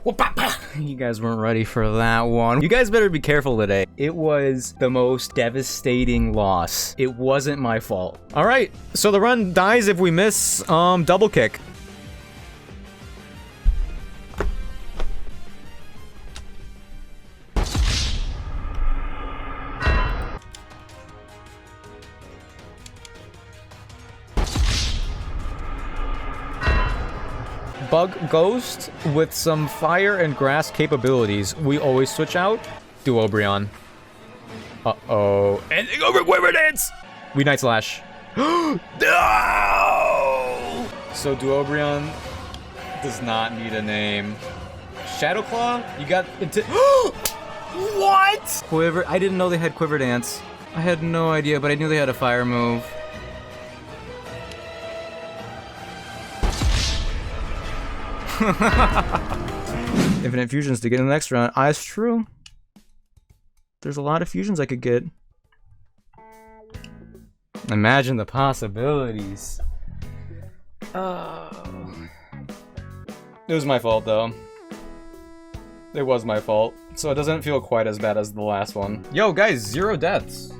You guys weren't ready for that one. You guys better be careful today. It was the most devastating loss. It wasn't my fault. All right, so the run dies if we miss double kick. Bug Ghost with some fire and grass capabilities. We always switch out. Duobrion. Uh-oh. Ending over Quiver Dance! We Night Slash. No! So Duobrion does not need a name. Shadow Claw? You got into... What? Quiver... I didn't know they had Quiver Dance. I had no idea, but I knew they had a fire move. Infinite fusions to get in the next round. It's true. There's a lot of fusions I could get. Imagine the possibilities. Oh. It was my fault, though. It was my fault. So it doesn't feel quite as bad as the last one. Yo, guys, 0 deaths.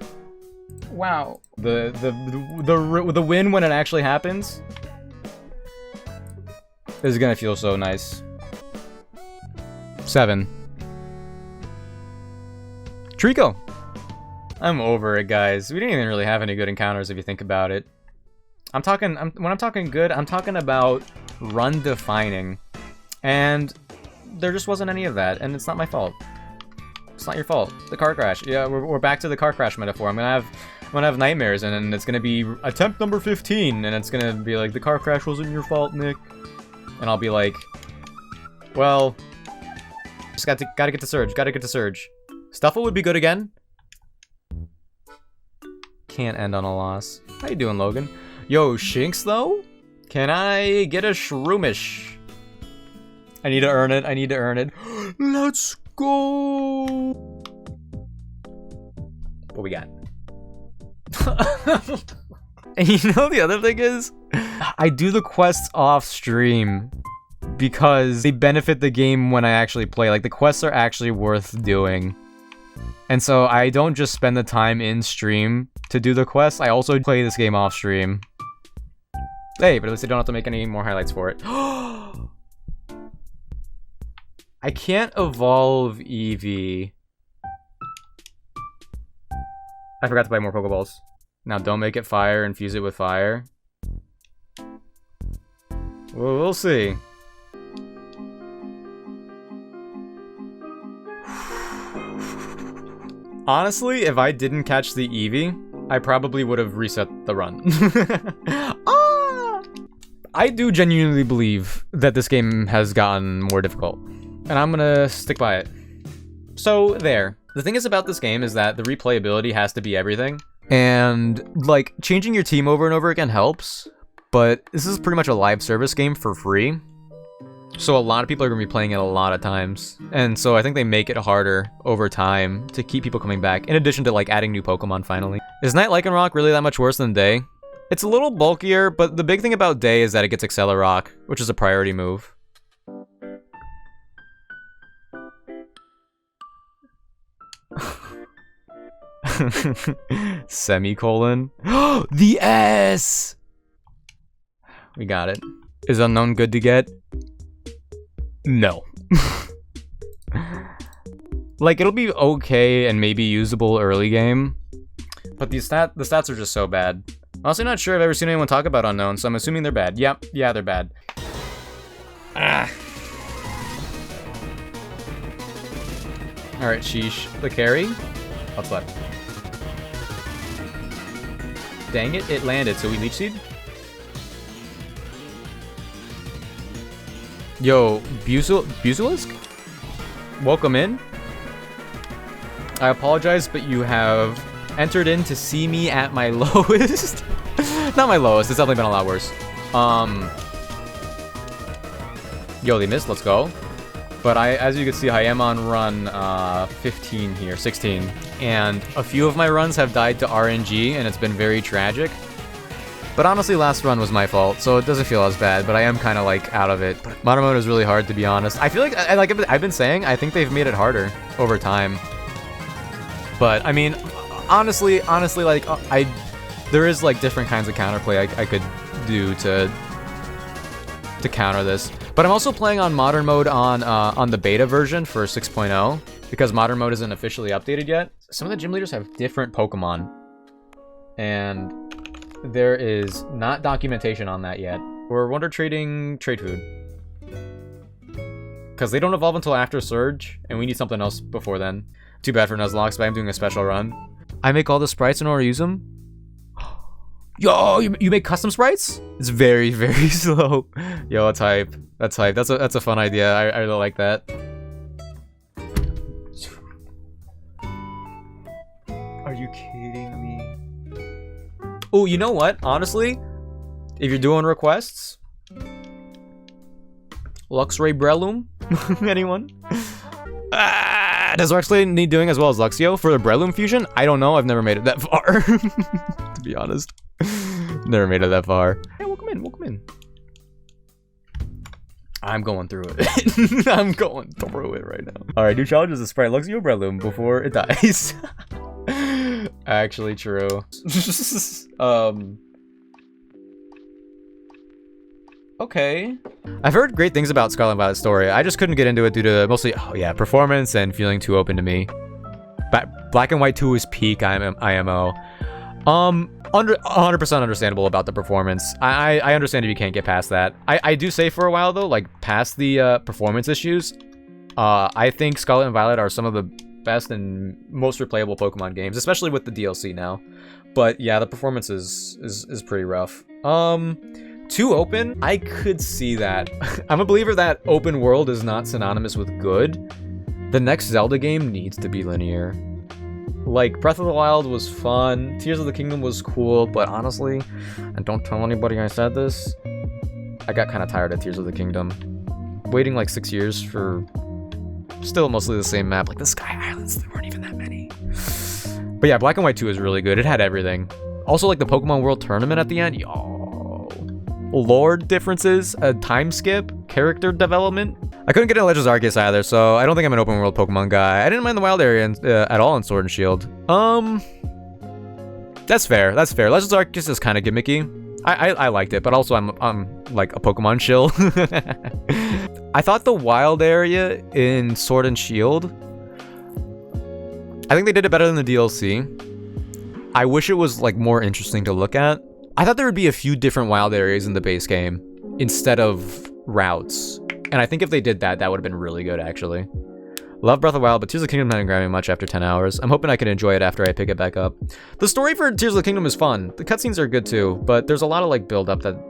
Wow. The win when it actually happens is gonna feel so nice. 7. Trico! I'm over it, guys. We didn't even really have any good encounters if you think about it. When I'm talking good, I'm talking about run defining. And there just wasn't any of that, and it's not my fault. It's not your fault. The car crash. Yeah, we're back to the car crash metaphor. I'm gonna have nightmares, and it's gonna be attempt number 15, and it's gonna be like, the car crash wasn't your fault, Nick. And I'll be like, well, just gotta get the surge, gotta get the surge. Stuffle would be good again. Can't end on a loss. How you doing, Logan? Yo, Shinx, though? Can I get a Shroomish? I need to earn it, I need to earn it. Let's go! What we got? And you know the other thing is, I do the quests off stream because they benefit the game when I actually play. Like, the quests are actually worth doing. And so I don't just spend the time in stream to do the quests, I also play this game off stream. Hey, but at least I don't have to make any more highlights for it. I can't evolve Eevee. I forgot to buy more Pokeballs. Now don't make it fire, infuse it with fire. Well, we'll see. Honestly, if I didn't catch the Eevee, I probably would have reset the run. I do genuinely believe that this game has gotten more difficult, and I'm gonna stick by it. So, there. The thing is about this game is that the replayability has to be everything. And, like, changing your team over and over again helps, but this is pretty much a live service game for free. So a lot of people are going to be playing it a lot of times. And so I think they make it harder over time to keep people coming back, in addition to, like, adding new Pokemon finally. Is Night Lycanroc really that much worse than Day? It's a little bulkier, but the big thing about Day is that it gets Accelerock, which is a priority move. Semicolon. The S! We got it. Is Unknown good to get? No. Like, it'll be okay and maybe usable early game, but the stats are just so bad. I'm also not sure I've ever seen anyone talk about Unknown, so I'm assuming they're bad. Yep, yeah, they're bad. Ah. Alright, sheesh. The carry? What's left? Dang it, it landed, so we Leech Seed? Yo, Busilisk? Welcome in. I apologize, but you have entered in to see me at my lowest. Not my lowest, it's definitely been a lot worse. Yo, they missed, let's go. But as you can see, I am on run 15 here, 16. And a few of my runs have died to RNG, and it's been very tragic. But honestly, last run was my fault, so it doesn't feel as bad, but I am kind of like out of it. But modern mode is really hard, to be honest. I feel like, I've been saying, I think they've made it harder over time. But I mean, honestly, like there is like different kinds of counterplay I could do to counter this. But I'm also playing on modern mode on the beta version for 6.0 because modern mode isn't officially updated yet. Some of the gym leaders have different Pokemon, and there is not documentation on that yet. We're wonder trading trade food because they don't evolve until after Surge, and we need something else before then. Too bad for Nuzlocke, but I'm doing a special run. I make all the sprites in order to use them. Yo, you make custom sprites? It's very, very slow. Yo, that's hype. That's hype. That's a fun idea. I really like that. Are you kidding me? Oh, you know what? Honestly, if you're doing requests, Luxray Breloom? Anyone? Does Luxray need doing as well as Luxio for the Breloom fusion? I don't know. I've never made it that far. To be honest. Never made it that far. Hey, welcome in, welcome in. I'm going through it. I'm going through it right now. Alright, new challenge is to sprite Luxio Breloom before it dies. Actually true. Okay. I've heard great things about Scarlet and Violet's story. I just couldn't get into it due to mostly, performance and feeling too open to me. Black and White 2 is peak IMO. 100% understandable about the performance. I understand if you can't get past that. I do say for a while though, like past the performance issues, I think Scarlet and Violet are some of the best and most replayable Pokemon games, especially with the DLC now. But yeah, the performance is pretty rough. Too open? I could see that. I'm a believer that open world is not synonymous with good. The next Zelda game needs to be linear. Like, Breath of the Wild was fun, Tears of the Kingdom was cool, but honestly, and don't tell anybody I said this, I got kind of tired of Tears of the Kingdom. Waiting like 6 years for still mostly the same map. Like, the Sky Islands, there weren't even that many. But yeah, Black and White 2 is really good. It had everything. Also, like, the Pokemon World Tournament at the end, yo. Lore differences, a time skip, character development. I couldn't get into Legends Arceus either, so I don't think I'm an open world Pokemon guy. I didn't mind the wild area at all in Sword and Shield. That's fair. That's fair. Legends Arceus is kind of gimmicky. I liked it, but also I'm like a Pokemon shill. I thought the wild area in Sword and Shield, I think they did it better than the DLC. I wish it was like more interesting to look at. I thought there would be a few different wild areas in the base game instead of routes. And I think if they did that, that would have been really good, actually. Love Breath of the Wild, but Tears of the Kingdom didn't grab me much after 10 hours. I'm hoping I can enjoy it after I pick it back up. The story for Tears of the Kingdom is fun. The cutscenes are good too, but there's a lot of like build up that,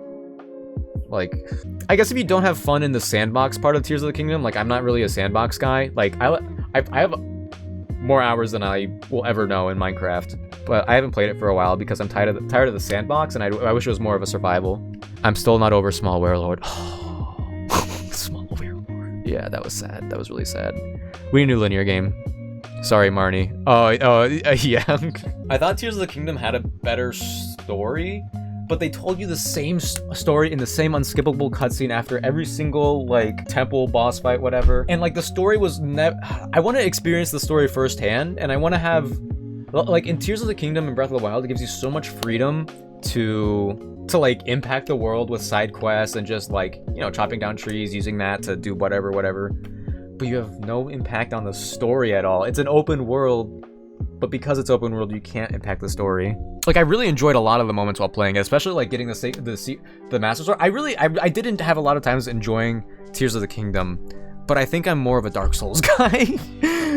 like, I guess if you don't have fun in the sandbox part of Tears of the Kingdom, like I'm not really a sandbox guy. Like I have more hours than I will ever know in Minecraft, but I haven't played it for a while because I'm tired of the sandbox, and I wish it was more of a survival. I'm still not over Small Werelord. Small Werelord. Yeah, that was sad. That was really sad. We need a new linear game. Sorry, Marnie. Yeah. I thought Tears of the Kingdom had a better story, but they told you the same story in the same unskippable cutscene after every single, like, temple, boss fight, whatever. And, like, the story was I want to experience the story firsthand, and I want to have, like, in Tears of the Kingdom and Breath of the Wild, it gives you so much freedom to like, impact the world with side quests and just, like, you know, chopping down trees, using that to do whatever. But you have no impact on the story at all. It's an open world, but because it's open world, you can't impact the story. Like, I really enjoyed a lot of the moments while playing it, especially like getting the Master Sword. I didn't have a lot of times enjoying Tears of the Kingdom, but I think I'm more of a Dark Souls guy.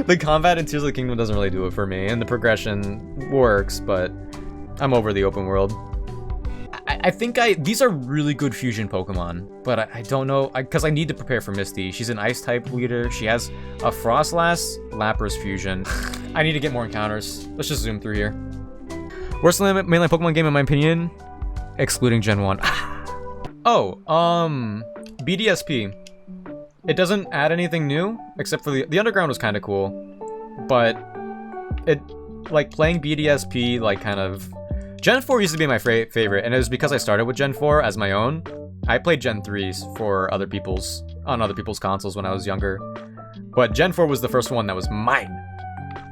The combat in Tears of the Kingdom doesn't really do it for me, and the progression works, but I'm over the open world. I think these are really good fusion Pokemon, but I don't know, because I need to prepare for Misty. She's an Ice-type leader. She has a Frostlass Lapras fusion. I need to get more encounters. Let's just zoom through here. Worst mainline Pokemon game in my opinion, excluding Gen 1. BDSP. It doesn't add anything new, except for the Underground was kind of cool, but it, like, playing BDSP, like, kind of Gen 4 used to be my favorite, and it was because I started with Gen 4 as my own. I played Gen 3s for other people's consoles when I was younger. But Gen 4 was the first one that was mine.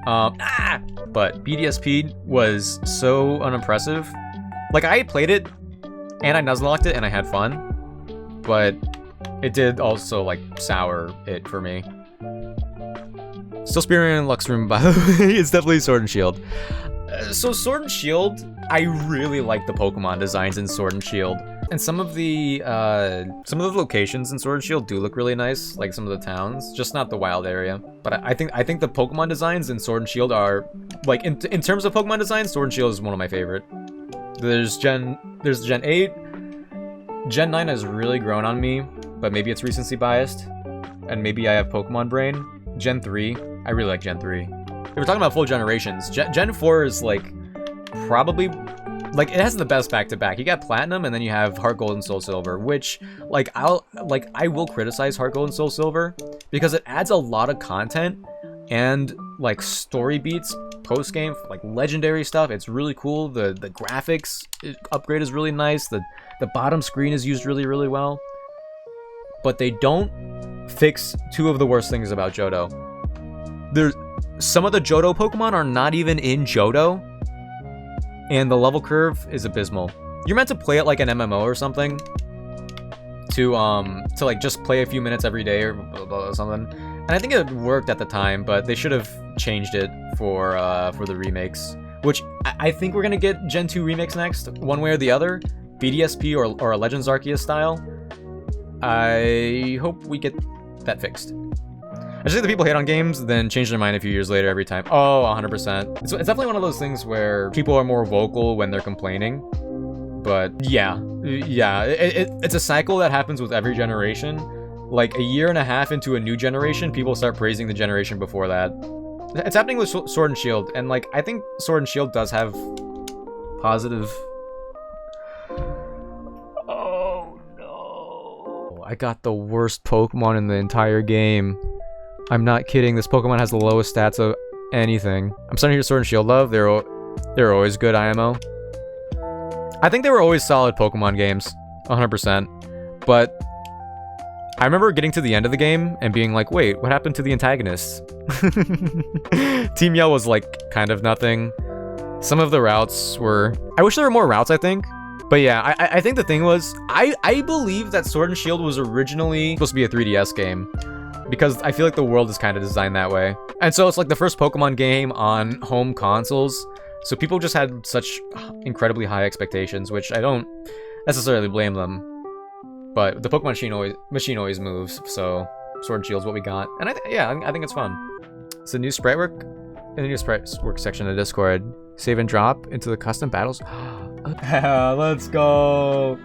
But BDSP was so unimpressive. Like, I played it, and I Nuzlocked it, and I had fun. But it did also, like, sour it for me. Still Spearing in Lux Room, by the way. It's definitely Sword and Shield. So Sword and Shield, I really like the Pokemon designs in Sword and Shield. And some of the locations in Sword and Shield do look really nice, like some of the towns, just not the wild area. But I think the Pokemon designs in Sword and Shield are, like, in terms of Pokemon designs, Sword and Shield is one of my favorite. There's Gen 8. Gen 9 has really grown on me, but maybe it's recency biased, and maybe I have Pokemon brain. Gen 3, I really like Gen 3. If we're talking about full generations, Gen 4 is, like, probably, like, it has the best back-to-back. You got Platinum, and then you have Heart Gold and Soul Silver, which, like, I will criticize Heart Gold and Soul Silver, because it adds a lot of content, and, like, story beats, post-game, like, legendary stuff. It's really cool. The graphics upgrade is really nice. The bottom screen is used really, really well. But they don't fix two of the worst things about Johto. Some of the Johto Pokemon are not even in Johto, and the level curve is abysmal. You're meant to play it like an MMO or something, to like just play a few minutes every day or blah, blah, blah, something. And I think it worked at the time, but they should have changed it for the remakes. Which I think we're gonna get Gen 2 remakes next, one way or the other, BDSP or a Legends Arceus style. I hope we get that fixed. I just think the people hate on games, then change their mind a few years later every time. Oh, 100%. It's definitely one of those things where people are more vocal when they're complaining. But yeah, it's a cycle that happens with every generation. Like a year and a half into a new generation, people start praising the generation before that. It's happening with Sword and Shield, and like I think Sword and Shield does have positive. Oh no! I got the worst Pokemon in the entire game. I'm not kidding. This Pokemon has the lowest stats of anything. I'm starting to hear Sword and Shield love. They're always good IMO. I think they were always solid Pokemon games, 100%. But I remember getting to the end of the game and being like, wait, what happened to the antagonists? Team Yell was like kind of nothing. Some of the routes were... I wish there were more routes, I think. But yeah, I think the thing was, I believe that Sword and Shield was originally supposed to be a 3DS game, because I feel like the world is kind of designed that way. And so it's like the first Pokemon game on home consoles, so people just had such incredibly high expectations, which I don't necessarily blame them. But the Pokemon machine always moves, so Sword and Shield is what we got. And I think it's fun. It's a new sprite work in the new sprite work section of Discord. Save and drop into the custom battles. Let's go.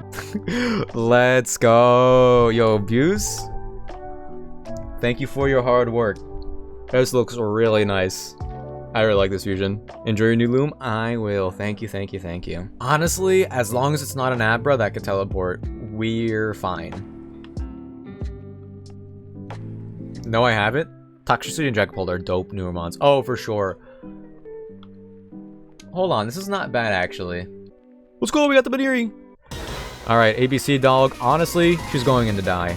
Let's go. Yo, Buse. Thank you for your hard work. This looks really nice. I really like this fusion. Enjoy your new loom? I will. Thank you, thank you, thank you. Honestly, as long as it's not an Abra that could teleport, we're fine. No, I haven't. Toxicity and Dragapult are dope newer mons. Oh, for sure. Hold on, this is not bad, actually. Let's go, we got the Baniri! Alright, ABC Dog. Honestly, she's going in to die.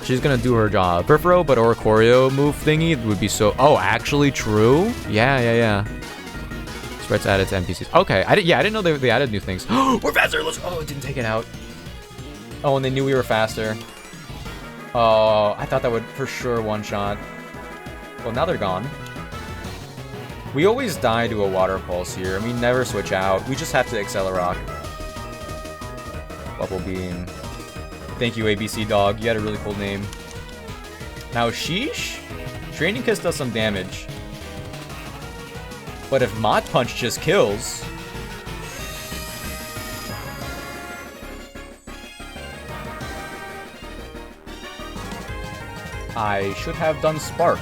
She's gonna do her job. Perfero, but Oricorio move thingy would be so... Oh, actually true? Yeah. Sprites added to NPCs. Okay, I didn't know they added new things. We're faster! Let's... Oh, it didn't take it out. Oh, and they knew we were faster. Oh, I thought that would for sure one-shot. Well, now they're gone. We always die to a Water Pulse here, and we never switch out. We just have to Accelerock. Bubble Beam. Thank you, ABC Dog. You had a really cool name. Now, Sheesh? Training Kiss does some damage. But if Mod Punch just kills... I should have done Spark.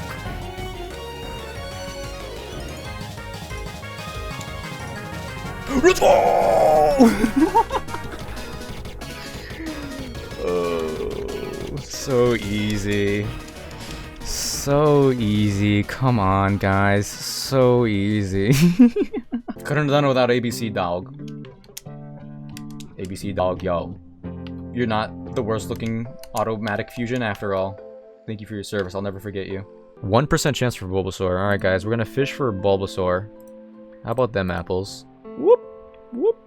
Let's go! Oh, so easy. So easy. Come on, guys. So easy. Couldn't have done it without ABC Dog. ABC Dog, yo. You're not the worst looking automatic fusion after all. Thank you for your service, I'll never forget you. 1% chance for Bulbasaur. Alright guys, we're gonna fish for Bulbasaur. How about them apples? Whoop! Whoop!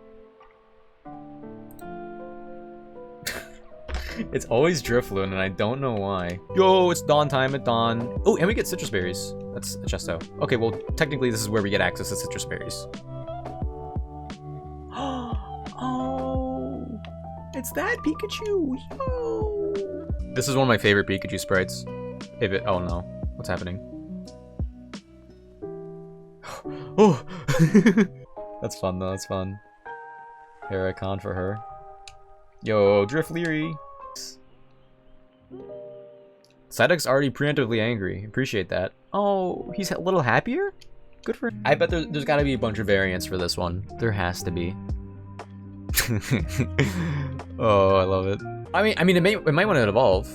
It's always Drifloon, and I don't know why. Yo, it's dawn time at dawn. Oh, and we get citrus berries. That's a chesto. Okay, well, technically this is where we get access to citrus berries. Oh, it's that Pikachu. Yo. This is one of my favorite Pikachu sprites. If it, oh no, what's happening? Oh, that's fun though. That's fun. Heracon for her. Yo, Drifleary. Psyduck's already preemptively angry. Appreciate that. Oh, he's a little happier? Good for him. I bet there's gotta be a bunch of variants for this one. There has to be. Oh, I love it. I mean, it might want to evolve.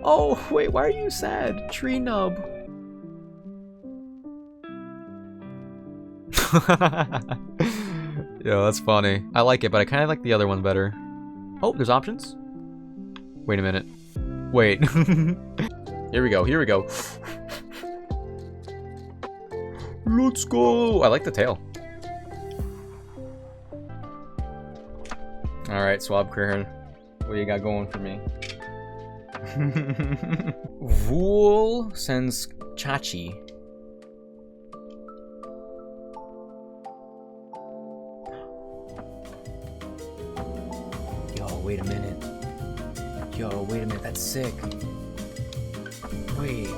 Oh, wait, why are you sad? Tree nub. Yo, that's funny. I like it, but I kind of like the other one better. Oh, there's options? Wait a minute. Wait. Here we go, here we go. Let's go! I like the tail. Alright, Swab Kern. What you got going for me? Vool sends Chachi. Yo, wait a minute. Yo, wait a minute, that's sick. Wait.